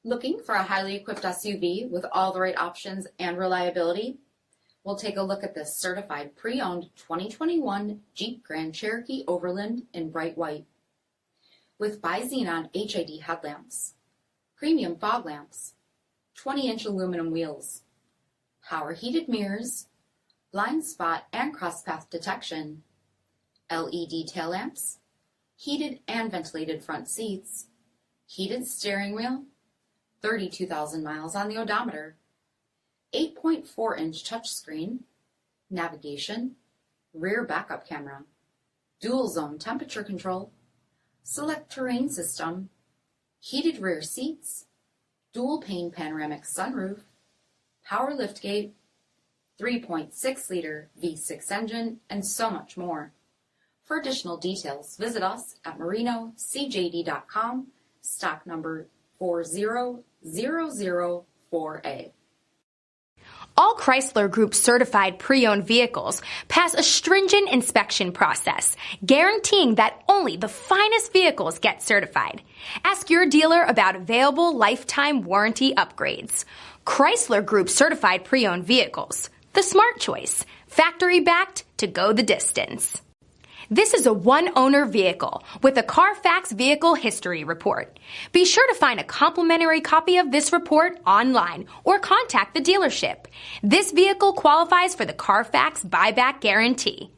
Looking for a highly equipped SUV with all the right options and reliability? We'll take a look at this certified pre-owned 2021 Jeep Grand Cherokee Overland in bright white. With BI-XENON HID headlamps, premium fog lamps, 20-inch aluminum wheels, power heated mirrors, blind spot and cross-path detection, LED tail lamps, heated and ventilated front seats, heated steering wheel, 32,000 miles on the odometer, 8.4-inch touchscreen, navigation, rear backup camera, dual zone temperature control, select terrain system, heated rear seats, dual-pane panoramic sunroof, power liftgate, 3.6-liter V6 engine, and so much more. For additional details, visit us at marinocjd.com, stock number 40004A. All Chrysler Group certified pre-owned vehicles pass a stringent inspection process, guaranteeing that only the finest vehicles get certified. Ask your dealer about available lifetime warranty upgrades. Chrysler Group certified pre-owned vehicles, the smart choice, factory backed to go the distance. This is a one-owner vehicle with a CARFAX vehicle history report. Be sure to find a complimentary copy of this report online or contact the dealership. This vehicle qualifies for the CARFAX buyback guarantee.